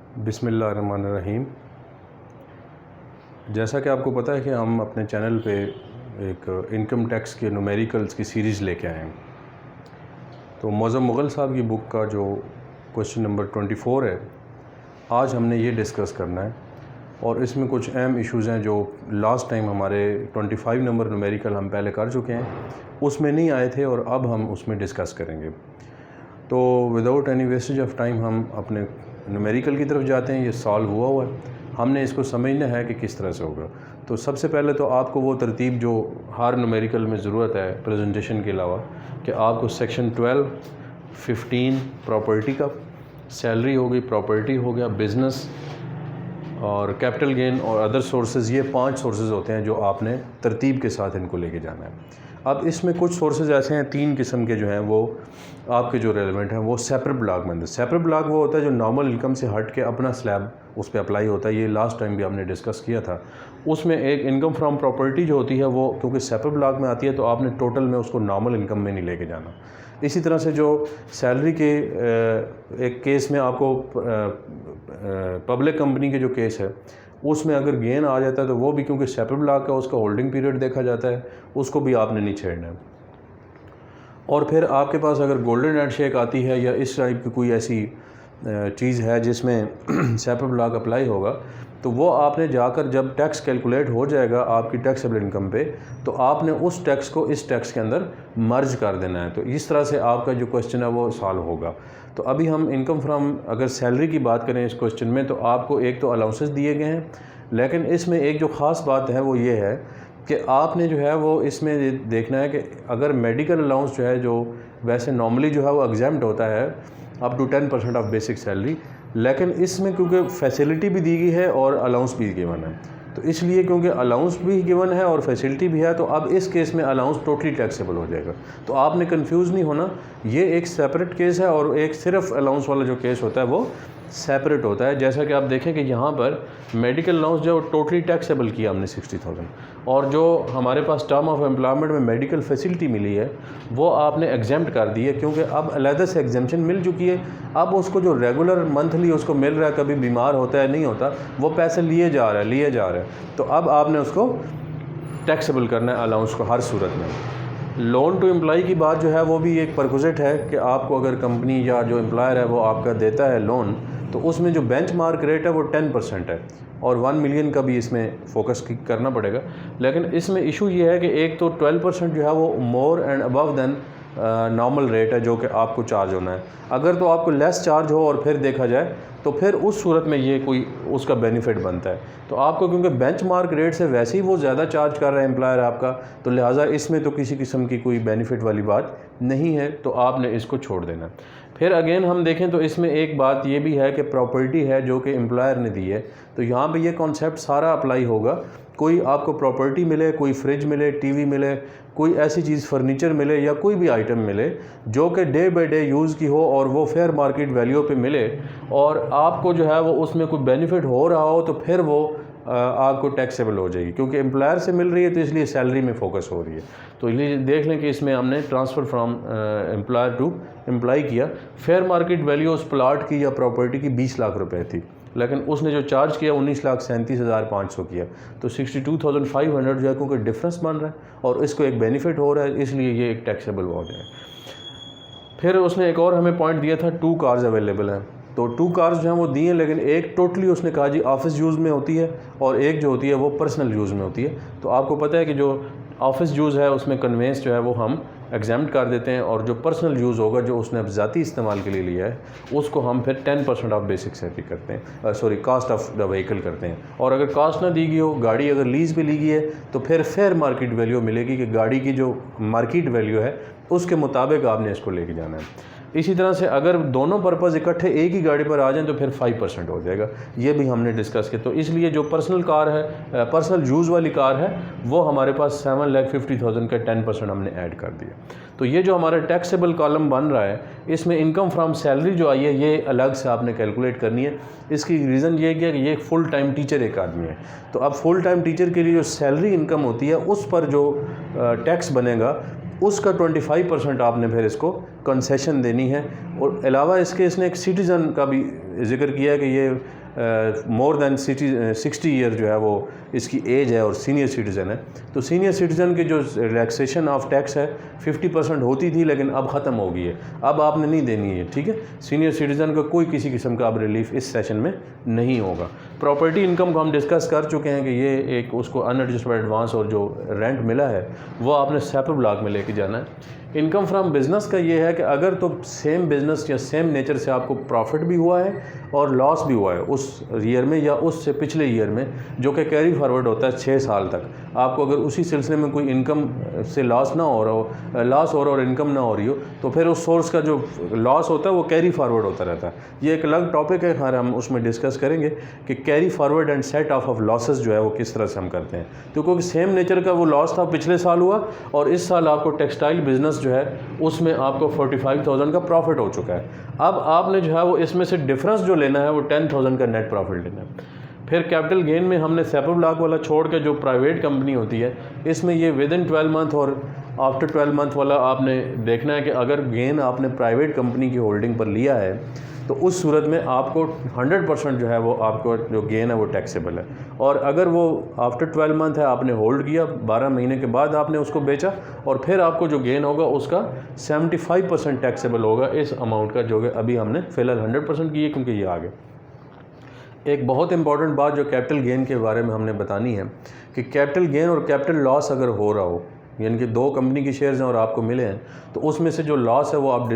बिस्मिल्लाहिर्रहमानिर्रहीम। जैसा कि आपको पता है कि हम अपने चैनल पे एक इनकम टैक्स के न्यूमेरिकल्स की सीरीज़ लेके आए हैं। तो मौज़म मुग़ल साहब की बुक का जो क्वेश्चन नंबर 24 है, आज हमने ये डिस्कस करना है। और इसमें कुछ अहम इश्यूज़ हैं जो लास्ट टाइम हमारे 25 नंबर न्यूमेरिकल हम पहले कर चुके हैं, उसमें नहीं आए थे और अब हम उसमें डिस्कस करेंगे। तो without any wastage of time हम अपने न्यूमेरिकल की तरफ जाते हैं। ये सॉल्व हुआ है, हमने इसको समझना है कि किस तरह से होगा। तो सबसे पहले तो आपको वो तरतीब जो हर न्यूमेरिकल में ज़रूरत है प्रेजेंटेशन के अलावा, कि आपको सेक्शन 12, 15 प्रॉपर्टी का, सैलरी हो गई, प्रॉपर्टी हो गया, बिज़नेस और कैपिटल गेन और अदर सोर्सेज, ये 5 सोर्सेज होते हैं जो आपने तरतीब के साथ इनको लेके जाना है। अब इसमें कुछ सोर्सेज ऐसे हैं, 3 किस्म के जो हैं वो आपके जो रेलेवेंट हैं वो सेपरेट ब्लॉक में। सेपरेट ब्लॉक वो होता है जो नॉर्मल इनकम से हट के अपना स्लैब उस पर अप्लाई होता है। ये लास्ट टाइम भी हमने डिस्कस किया था। उसमें एक इनकम फ्रॉम प्रॉपर्टी जो होती है वो क्योंकि सेपरेट ब्लॉक में आती है तो आपने टोटल में उसको नॉर्मल इनकम में नहीं लेके जाना। इसी तरह से जो सैलरी के एक केस में आपको पब्लिक कंपनी के जो केस है उसमें अगर गेन आ जाता है तो वो भी क्योंकि सेपरेट ब्लॉक का उसका होल्डिंग पीरियड देखा जाता है, उसको भी आपने नहीं छेड़ना है। और फिर आपके पास अगर गोल्डन हैंडशेक आती है या इस टाइप की कोई ऐसी चीज़ है जिसमें सेपरेट ब्लॉक अप्लाई होगा, तो वो आपने जाकर जब टैक्स कैलकुलेट हो जाएगा आपकी टैक्सेबल इनकम पे, तो आपने उस टैक्स को इस टैक्स के अंदर मर्ज कर देना है। तो इस तरह से आपका जो क्वेश्चन है वो सॉल्व होगा। तो अभी हम इनकम फ्रॉम अगर सैलरी की बात करें इस क्वेश्चन में, तो आपको एक तो अलाउंसेस दिए गए हैं, लेकिन इसमें एक जो ख़ास बात है वो ये है कि आपने जो है वो इसमें देखना है कि अगर मेडिकल अलाउंस जो है, जो वैसे नॉर्मली जो है वो एग्जाम्प्ट होता है up to 10% of basic salary, लेकिन इसमें क्योंकि फैसिलिटी भी दी गई है और अलाउंस भी गिवन है, तो इसलिए क्योंकि अलाउंस भी गिवन है और फैसिलिटी भी है, तो अब इस केस में अलाउंस टोटली टैक्सेबल हो जाएगा। तो आपने कंफ्यूज नहीं होना, ये एक सेपरेट केस है और एक सिर्फ अलाउंस वाला जो केस होता है वो सेपरेट होता है। जैसा कि आप देखें कि यहाँ पर मेडिकल अलाउंस जो टोटली टैक्सेबल किया हमने 60,000, और जो हमारे पास टर्म ऑफ एम्प्लॉयमेंट में मेडिकल फैसिलिटी मिली है वो आपने एग्जेम्प्ट कर दी है, क्योंकि अब अलहदा से एग्जेम्पशन मिल चुकी है। अब उसको जो रेगुलर मंथली उसको मिल रहा है, कभी बीमार होता है नहीं होता, वो पैसे लिए जा रहा है, तो अब आपने उसको टैक्सेबल करना है अलाउंस को हर सूरत में। लोन टू एम्प्लॉय की बात जो है वो भी एक परक्विजिट है कि आपको अगर कंपनी या जो एम्प्लॉयर है वो आपका देता है लोन, तो उसमें जो बेंचमार्क रेट है वो 10% है और 1 मिलियन का भी इसमें फोकस करना पड़ेगा। लेकिन इसमें इशू ये है कि एक तो 12% जो है वो more and above than normal rate है जो कि आपको चार्ज होना है। अगर तो आपको लेस चार्ज हो और फिर देखा जाए तो फिर उस सूरत में ये कोई उसका बेनिफिट बनता है। तो आपको क्योंकि बेंचमार्क रेट से वैसे ही वो ज़्यादा चार्ज कर रहा है एम्प्लॉयर आपका, तो लिहाजा इसमें तो किसी किस्म की कोई बेनिफिट वाली बात नहीं है, तो आपने इसको छोड़ देना। फिर अगेन हम देखें तो इसमें एक बात ये भी है कि प्रॉपर्टी है जो कि एम्प्लॉयर ने दी है, तो यहाँ पे ये कॉन्सेप्ट सारा अप्लाई होगा। कोई आपको प्रॉपर्टी मिले, कोई फ्रिज मिले, टीवी मिले, कोई ऐसी चीज़ फर्नीचर मिले या कोई भी आइटम मिले जो कि डे बाई डे यूज़ की हो और वो फेयर मार्केट वैल्यू पे मिले और आपको जो है वो उसमें कोई बेनिफिट हो रहा हो, तो फिर वो आपको टैक्सेबल हो जाएगी, क्योंकि एम्प्लॉयर से मिल रही है तो इसलिए सैलरी में फोकस हो रही है। तो इसलिए देख लें कि इसमें हमने transfer from employer to employ किया। फेयर मार्केट वैल्यू उस प्लाट की या प्रॉपर्टी की 20 लाख रुपए थी, लेकिन उसने जो चार्ज किया 19,37,500 किया, तो 62,500 जो है क्योंकि डिफरेंस बन रहा है और इसको एक बेनिफिट हो रहा है, इसलिए ये एक टैक्सेबल हो जाए। फिर उसने एक और हमें पॉइंट दिया था, 2 कार्स अवेलेबल हैं, तो 2 कार्स जो हैं वो दिए, लेकिन एक टोटली उसने कहा जी ऑफिस यूज़ में होती है और एक जो होती है वो पर्सनल यूज़ में होती है। तो आपको पता है कि जो ऑफिस यूज़ है उसमें कन्वेंस जो है वो हम एग्जाम्प्ट कर देते हैं, और जो पर्सनल यूज़ होगा जो उसने अब ज़ाती इस्तेमाल के लिए लिया है उसको हम फिर 10% ऑफ बेसिक सैलरी करते हैं, कास्ट ऑफ द व्हीकल करते हैं। और अगर कास्ट ना दी गई हो, गाड़ी अगर लीज़ पे ली गई है, तो फिर फेयर मार्केट वैल्यू मिलेगी कि गाड़ी की जो मार्केट वैल्यू है उसके मुताबिक आपने इसको लेके जाना है। इसी तरह से अगर दोनों पर्पज़ इकट्ठे एक ही गाड़ी पर आ जाएं तो फिर 5% हो जाएगा, ये भी हमने डिस्कस किया। तो इसलिए जो पर्सनल कार है, पर्सनल यूज़ वाली कार है, वो हमारे पास 7,50,000 का 10% हमने ऐड कर दिया। तो ये जो हमारा टैक्सेबल कॉलम बन रहा है, इसमें इनकम फ्रॉम सैलरी जो आई है ये अलग से आपने कैलकुलेट करनी है। इसकी रीज़न ये है कि ये फुल टाइम टीचर एक आदमी है, तो अब फुल टाइम टीचर के लिए जो सैलरी इनकम होती है उस पर जो टैक्स बनेगा उसका 25% आपने फिर इसको कंसेशन देनी है। और अलावा इसके इसने एक सिटीज़न का भी जिक्र किया है कि ये मोर देन 60 ईयर जो है वो इसकी एज है और सीनियर सिटीज़न है। तो सीनियर सिटीज़न की जो रिलैक्सेशन ऑफ टैक्स है 50% होती थी, लेकिन अब ख़त्म हो गई है, अब आपने नहीं देनी है, ठीक है। सीनियर सिटीज़न का कोई किसी किस्म का अब रिलीफ इस सेशन में नहीं होगा। प्रॉपर्टी इनकम को हम डिस्कस कर चुके हैं कि ये एक उसको अनएडजस्टेड एडवांस और जो रेंट मिला है वो आपने सेपरेट ब्लॉक में लेके जाना है। इनकम फ्रॉम बिज़नेस का ये है कि अगर तो सेम बिज़नेस या सेम नेचर से आपको प्रॉफिट भी हुआ है और लॉस भी हुआ है उस ईयर में या उससे पिछले ईयर में, जो कि कैरी फॉरवर्ड होता है 6 साल तक, आपको अगर उसी सिलसिले में कोई इनकम से लॉस ना हो रहा हो, लॉस हो रहा और इनकम ना हो रही हो, तो फिर उस सोर्स का जो लॉस होता है वो कैरी फॉरवर्ड होता रहता है। ये एक अलग टॉपिक है, खैर हम उसमें डिस्कस करेंगे कि carry forward and set of losses जो है वो किस तरह से हम करते हैं। तो क्योंकि सेम नेचर का वो लॉस था पिछले साल हुआ और इस साल आपको टेक्सटाइल बिजनेस जो है उसमें आपको 45,000 का प्रॉफिट हो चुका है। अब आपने जो है वो इसमें से डिफरेंस जो लेना है वो 10,000 का नेट प्रॉफिट लेना है। फिर कैपिटल गेन में हमने सेपरेट ब्लॉक वाला छोड़ के जो प्राइवेट कंपनी होती है इसमें ये विद इन 12 मंथ और आफ्टर 12 मंथ वाला आपने देखना है कि अगर गेन आपने प्राइवेट कंपनी की होल्डिंग पर लिया है तो उस सूरत में आपको 100% जो है वो आपको जो गेन है वो टैक्सेबल है। और अगर वो आफ्टर 12 मंथ है, आपने होल्ड किया, 12 महीने के बाद आपने उसको बेचा और फिर आपको जो गेन होगा उसका 75% टैक्सेबल होगा इस अमाउंट का, जो कि अभी हमने फ़िलहाल 100% की है क्योंकि ये आ गया। एक बहुत इंपॉर्टेंट बात जो कैपिटल गेन के बारे में हमने बतानी है कि कैपिटल गेन और कैपिटल लॉस अगर हो रहा हो, यानी कि 2 कंपनी की शेयर्स हैं और आपको मिले हैं, तो उसमें से जो लॉस है वो आप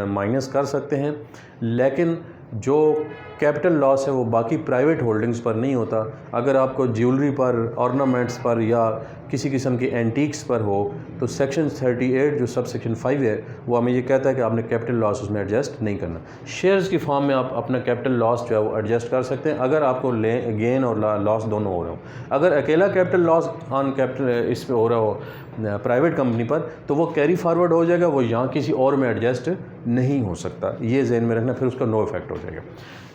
माइनस कर सकते हैं, लेकिन जो कैपिटल लॉस है वो बाकी प्राइवेट होल्डिंग्स पर नहीं होता। अगर आपको ज्वेलरी पर, ऑर्नामेंट्स पर या किसी किस्म की एंटीक्स पर हो तो सेक्शन 38 जो सब सेक्शन 5 है वो हमें ये कहता है कि आपने कैपिटल लॉस उसमें एडजस्ट नहीं करना। शेयर्स की फॉर्म में आप अपना कैपिटल लॉस जो है वो एडजस्ट कर सकते हैं अगर आपको गेन और लॉस दोनों हो रहे हो। अगर अकेला कैपिटल लॉस ऑन कैपिटल इस पर हो रहा हो प्राइवेट कंपनी पर, तो वो कैरी फॉरवर्ड हो जाएगा, वो यहाँ किसी और में एडजस्ट नहीं हो सकता, ये ज़हन में रखना, फिर उसका नो इफेक्ट हो जाएगा।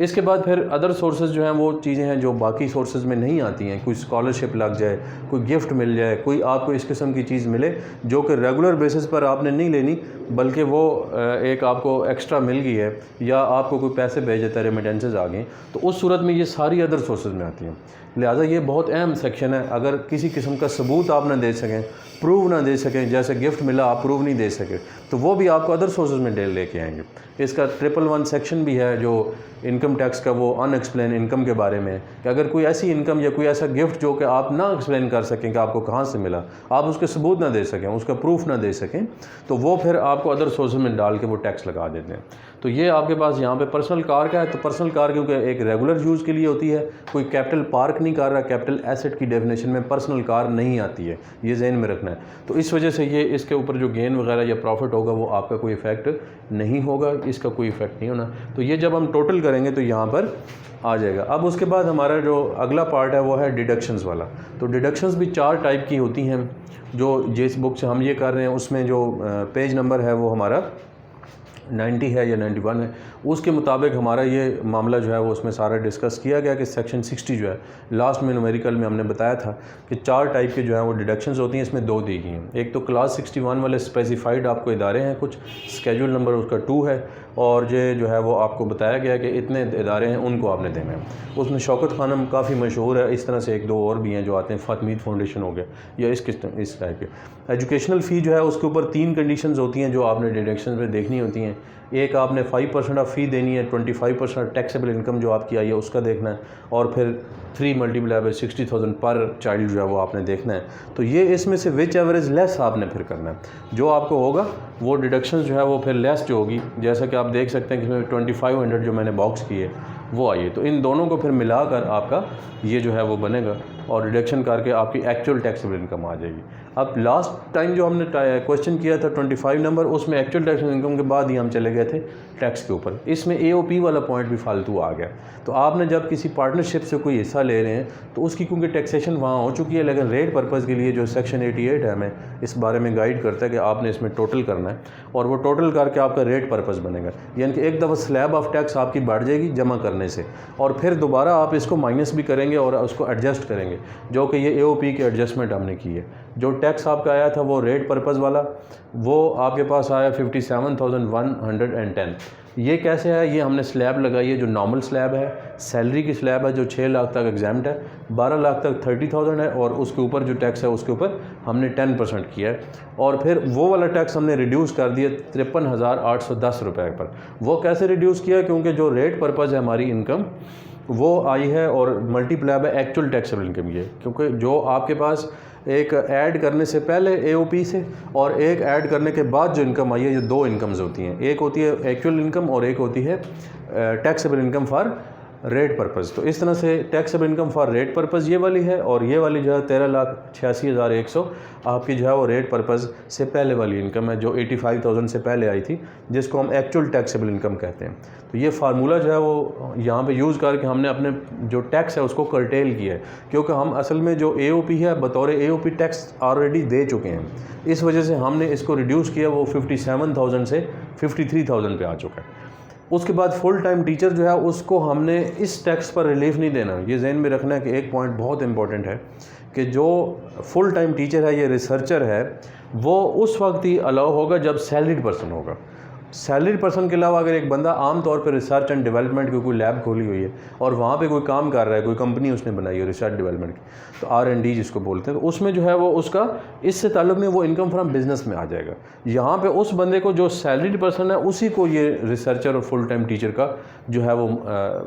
इसके बाद फिर अदर सोर्सेज जो हैं वो चीज़ें हैं जो बाकी सोर्सेज में नहीं आती हैं। कोई स्कॉलरशिप लग जाए, कोई गिफ्ट मिल जाए, कोई आपको इस किस्म की चीज़ मिले जो कि रेगुलर बेसिस पर आपने नहीं लेनी, बल्कि वो एक आपको एक्स्ट्रा मिल गई है या आपको कोई पैसे भेज देता है, रेमिटेंसेज आ गए, तो उस सूरत में ये सारी अदर सोर्सेज में आती हैं। लिहाजा ये बहुत अहम सेक्शन है। अगर किसी किस्म का सबूत आप ना दे सकें, प्रूव ना दे सकें, जैसे गिफ्ट मिला आप प्रूव नहीं दे सके, तो वो भी आपको अदर सोर्सेज में लेके आएंगे। इसका 111 सेक्शन भी है जो इनकम टैक्स का, वो अनएक्सप्लेन इनकम के बारे में है कि अगर कोई ऐसी इनकम या कोई ऐसा गिफ्ट जो कि आप ना एक्सप्लेन कर सकें कि आपको कहाँ से मिला, आप उसके सबूत ना दे सकें, उसका प्रूफ ना दे सकें, तो वो फिर आपको अदर सोर्सेज में डाल के वो टैक्स लगा देते हैं। तो ये आपके पास यहाँ पे पर्सनल कार का है, तो पर्सनल कार क्योंकि एक रेगुलर यूज़ के लिए होती है, कोई कैपिटल पार्क नहीं कर रहा, कैपिटल एसेट की डेफिनेशन में पर्सनल कार नहीं आती है, ये जहन में रखना है। तो इस वजह से ये इसके ऊपर जो गेन वगैरह या प्रॉफिट होगा वो आपका कोई इफेक्ट नहीं होगा, इसका कोई इफेक्ट नहीं होना। तो ये जब हम टोटल करेंगे तो यहाँ पर आ जाएगा। अब उसके बाद हमारा जो अगला पार्ट है वो है डिडक्शंस वाला। तो डिडक्शंस भी 4 टाइप की होती हैं। जो जिस बुक से हम ये कर रहे हैं उसमें जो पेज नंबर है वो हमारा 90 है या 91 है, उसके मुताबिक हमारा ये मामला जो है वो उसमें सारा डिस्कस किया गया कि सेक्शन 60 जो है लास्ट में न्यूमेरिकल में हमने बताया था कि 4 टाइप के जो है वो डिडक्शंस होती हैं, इसमें 2 दी गई हैं। एक तो क्लास 61 वाले स्पेसिफाइड आपको इदारे हैं, कुछ स्केड्यूल नंबर उसका 2 है, और ये जो है वो आपको बताया गया कि इतने इदारे हैं उनको आपने देना है। उसमें शौकत खानम काफ़ी मशहूर है, इस तरह से 1-2 और भी हैं जो आते हैं, फातमीद फाउंडेशन हो गया या इस टाइप के। एजुकेशनल फ़ी जो है उसके ऊपर 3 कंडीशंस होती हैं जो आपने डिडक्शन में देखनी होती हैं। एक आपने 5% ऑफ फ़ी देनी है, 25% टैक्सेबल इनकम जो आपकी आई है उसका देखना है, और फिर 3 मल्टीप्लाई बाय 60,000 पर चाइल्ड जो है वो आपने देखना है। तो ये इसमें से विच एवरेज लेस आपने फिर करना है, जो आपको होगा वो डिडक्शन जो है वो फिर लेस जो होगी, जैसा कि आप देख सकते हैं कि इसमें 2500 जो मैंने बॉक्स की है वो आई है। तो इन दोनों को फिर मिलाकर आपका ये जो है वो बनेगा और डिडक्शन करके आपकी एक्चुअल टैक्सेबल इनकम आ जाएगी। अब लास्ट टाइम जो हमने क्वेश्चन किया था 25 नंबर, उसमें एक्चुअल टैक्सेबल इनकम के बाद ही हम चले गए थे टैक्स के ऊपर। इसमें AOP वाला पॉइंट भी फालतू आ गया। तो आपने जब किसी पार्टनरशिप से कोई हिस्सा ले रहे हैं तो उसकी क्योंकि टैक्सेशन वहाँ हो चुकी है, लेकिन रेट पर्पज़ के लिए जो सेक्शन 88 है हमें इस बारे में गाइड करता है कि आपने इसमें टोटल करना है, और वो टोटल करके आपका रेट पर्पज़ बनेगा। यानी कि एक दफ़ा स्लैब ऑफ टैक्स आपकी बढ़ जाएगी जमा करने से, और फिर दोबारा आप इसको माइनस भी करेंगे और उसको एडजस्ट करेंगे, जो कि ये AOP की एडजस्टमेंट हमने की है। जो टैक्स आपका आया था वो रेट पर्पज़ वाला, वो आपके पास आया 57,110। ये कैसे है, ये हमने स्लैब लगाई है जो नॉर्मल स्लैब है, सैलरी की स्लैब है जो 6 लाख तक एग्जाम्प्ट है, 12 लाख तक 30,000 है, और उसके ऊपर जो टैक्स है उसके ऊपर हमने 10% किया है। और फिर वो वाला टैक्स हमने रिड्यूस कर दिया 53,810 रुपये पर। वो कैसे रिड्यूस किया, क्योंकि जो रेट पर्पज़ है हमारी इनकम वो आई है और मल्टीप्लाई है एक्चुअल टैक्सेबल इनकम ये, क्योंकि जो आपके पास एक ऐड करने से पहले एओपी से और एक ऐड करने के बाद जो इनकम आई है, ये दो इनकम्स होती हैं, एक होती है एक्चुअल इनकम और एक होती है taxable income for rate purpose. तो इस तरह से taxable income for rate purpose ये वाली है, और ये वाली जो है 13,86,100 आपकी जो है वो रेट पर्पज़ से पहले वाली इनकम है, जो 85,000 से पहले आई थी, जिसको हम एक्चुअल टैक्सेबल इनकम कहते हैं। तो ये फार्मूला जो है वो यहाँ पे यूज़ करके हमने अपने जो टैक्स है उसको कर्टेल किया है, क्योंकि हम असल में जो एओपी है बतौर एओपी टैक्स ऑलरेडी दे चुके हैं। इस वजह से हमने इसको रिड्यूस किया, वो 57,000 से 53,000 पे आ चुका है। उसके बाद फुल टाइम टीचर जो है उसको हमने इस टैक्स पर रिलीफ नहीं देना। ये जहन में रखना है कि एक पॉइंट बहुत इंपॉर्टेंट है कि जो फुल टाइम टीचर है, ये रिसर्चर है, वो उस वक्त ही अलाउ होगा जब सैलरीड पर्सन होगा। सैलरीड पर्सन के अलावा अगर एक बंदा आम तौर पर रिसर्च एंड डेवलपमेंट की कोई लैब खोली हुई है और वहाँ पे कोई काम कर रहा है, कोई कंपनी उसने बनाई है रिसर्च डेवलपमेंट की, तो R&D जिसको बोलते हैं, तो उसमें जो है वो उसका इससे ताल्लुक़ नहीं, वो इनकम फ्रॉम बिजनेस में आ जाएगा। यहाँ पे उस बंदे को जो सैलरीड पर्सन है उसी को ये रिसर्चर और फुल टाइम टीचर का जो है वो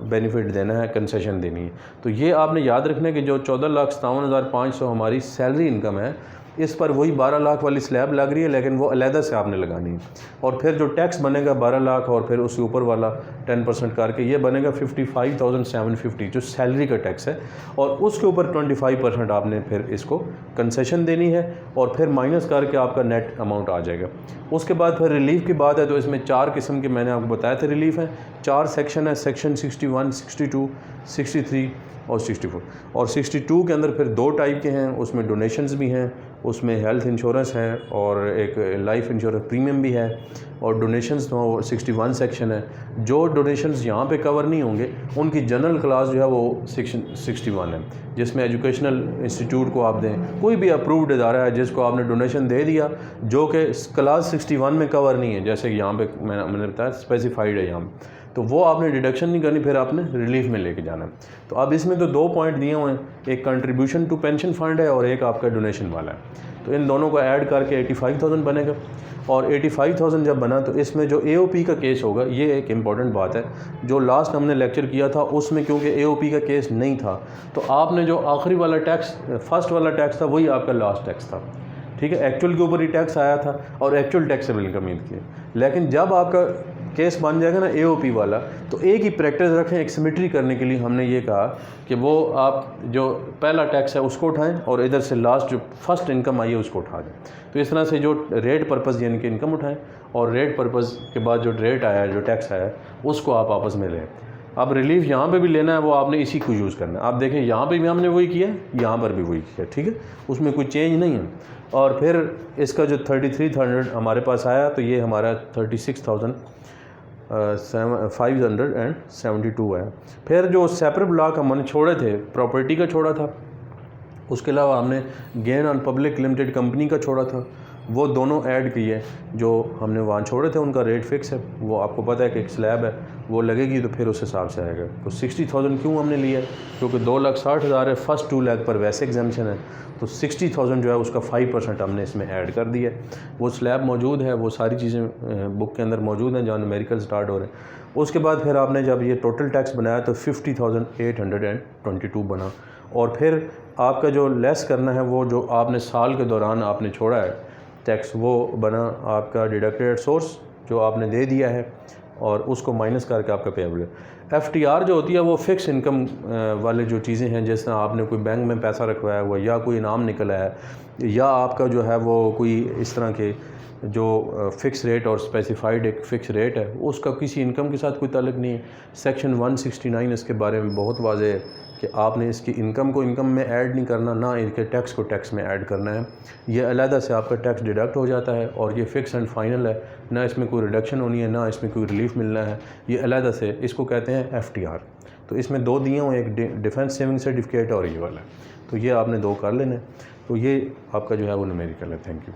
बेनिफिट देना है, कंसेशन देनी है। तो ये आपने याद रखना है कि जो 14,57,500 हमारी सैलरी इनकम है, इस पर वही 12 लाख वाली स्लैब लग रही है, लेकिन वो अलहदा से आपने लगानी है। और फिर जो टैक्स बनेगा 12 लाख और फिर उसके ऊपर वाला 10% करके ये बनेगा 55,750 जो सैलरी का टैक्स है, और उसके ऊपर 25% आपने फिर इसको कंसेशन देनी है, और फिर माइनस करके आपका नेट अमाउंट आ जाएगा। उसके बाद फिर रिलीफ की बात है, तो इसमें 4 किस्म के मैंने आपको बताया थे रिलीफ हैं। 4 सेक्शन है, सेक्शन 61, 62, 63 और 64। और 62 के अंदर फिर 2 टाइप के हैं, उसमें डोनेशंस भी हैं, उसमें हेल्थ इंश्योरेंस है और एक लाइफ इंश्योरेंस प्रीमियम भी है। और डोनेशंस तो 61 सेक्शन है। जो डोनेशंस यहाँ पे कवर नहीं होंगे उनकी जनरल क्लास जो है वो सेक्शन 61 है, जिसमें एजुकेशनल इंस्टीट्यूट को आप दें, कोई भी अप्रूव्ड इदारा है जिसको आपने डोनेशन दे दिया जो कि क्लास 61 में कवर नहीं है, जैसे कि यहाँ पे मैंने बताया स्पेसिफाइड है यहाँ पे, तो वो आपने डिडक्शन नहीं करनी, फिर आपने रिलीफ में लेके जाना है। तो अब इसमें तो 2 पॉइंट दिए हुए हैं, एक कंट्रीब्यूशन टू पेंशन फंड है और एक आपका डोनेशन वाला है। तो इन दोनों को ऐड करके 85,000 बनेगा, और 85,000 जब बना तो इसमें जो एओपी का केस होगा, ये एक इम्पॉर्टेंट बात है, जो लास्ट हमने लेक्चर किया था उसमें क्योंकि एओपी का केस नहीं था, तो आपने जो आखिरी वाला टैक्स, फर्स्ट वाला टैक्स था, वही आपका लास्ट टैक्स था। ठीक है, एक्चुअल के ऊपर ही टैक्स आया था और एक्चुअल टैक्सेबल इनकम की। लेकिन जब आपका केस बन जाएगा ना एओपी वाला, तो एक ही प्रैक्टिस रखें, एक सिमेट्री करने के लिए हमने ये कहा कि वो आप जो पहला टैक्स है उसको उठाएं और इधर से लास्ट जो फर्स्ट इनकम आई है उसको उठा दें। तो इस तरह से जो रेट पर्पज़ यानी कि इनकम उठाएं, और रेट पर्पज़ के बाद जो रेट आया है, जो टैक्स आया है, उसको आप आपस में लें। अब रिलीफ यहाँ पे भी लेना है, वो आपने इसी को यूज़ करना है। आप देखें यहाँ पे भी हमने वही किया, यहाँ पर भी वही किया, ठीक है, उसमें कोई चेंज नहीं है। और फिर इसका जो 33,000 हमारे पास आया, तो ये हमारा 36,572 है। फिर जो सेपरेट ब्लॉक हमने छोड़े थे, प्रॉपर्टी का छोड़ा था, उसके अलावा हमने gain on public limited company का छोड़ा था, वो दोनों ऐड किए। जो हमने वहाँ छोड़े थे उनका रेट फिक्स है, वो आपको पता है कि एक स्लैब है वो लगेगी, तो फिर उस हिसाब से आएगा। तो 60,000 क्यों हमने लिया है, क्योंकि 2,60,000 है, फर्स्ट 2 लाख पर वैसे एग्जाम्पशन है, तो 60,000 जो है उसका 5% हमने इसमें ऐड कर दिया। वो स्लैब मौजूद है, वो सारी चीज़ें बुक के अंदर मौजूद हैं जहाँ न्यूमेरिकल स्टार्ट हो रहे हैं। उसके बाद फिर आपने जब ये टोटल टैक्स बनाया तो 50,822 बना, और फिर आपका जो लेस करना है वो जो आपने साल के दौरान आपने छोड़ा है टैक्स, वो बना आपका डिडक्टेड सोर्स जो आपने दे दिया है, और उसको माइनस करके आपका पेएबल है। FTR जो होती है वो फ़िक्स इनकम वाले जो चीज़ें हैं, जिस तरह आपने कोई बैंक में पैसा रखवाया हुआ, या कोई इनाम निकला है, या आपका जो है वो कोई इस तरह के जो फ़िक्स रेट और स्पेसिफाइड एक फ़िक्स रेट है, उसका किसी इनकम के साथ कोई ताल्लुक़ नहीं है। सेक्शन 169 इसके बारे में बहुत वाज़ेह है कि आपने इसकी इनकम को इनकम में ऐड नहीं करना, ना इनके टैक्स को टैक्स में ऐड करना है। ये अलहदा से आपका टैक्स डिडक्ट हो जाता है, और ये फ़िक्स एंड फाइनल है, ना इसमें कोई रिडक्शन होनी है, ना इसमें कोई रिलीफ मिलना है। ये अलहदा से, इसको कहते हैं FTR। तो इसमें 2 दिए हुए, एक डिफेंस सेविंग सर्टिफिकेट और ये वाला है, तो ये आपने 2 कर लेना है। तो ये आपका जो है वो न्यूमेरिकल है। Thank you.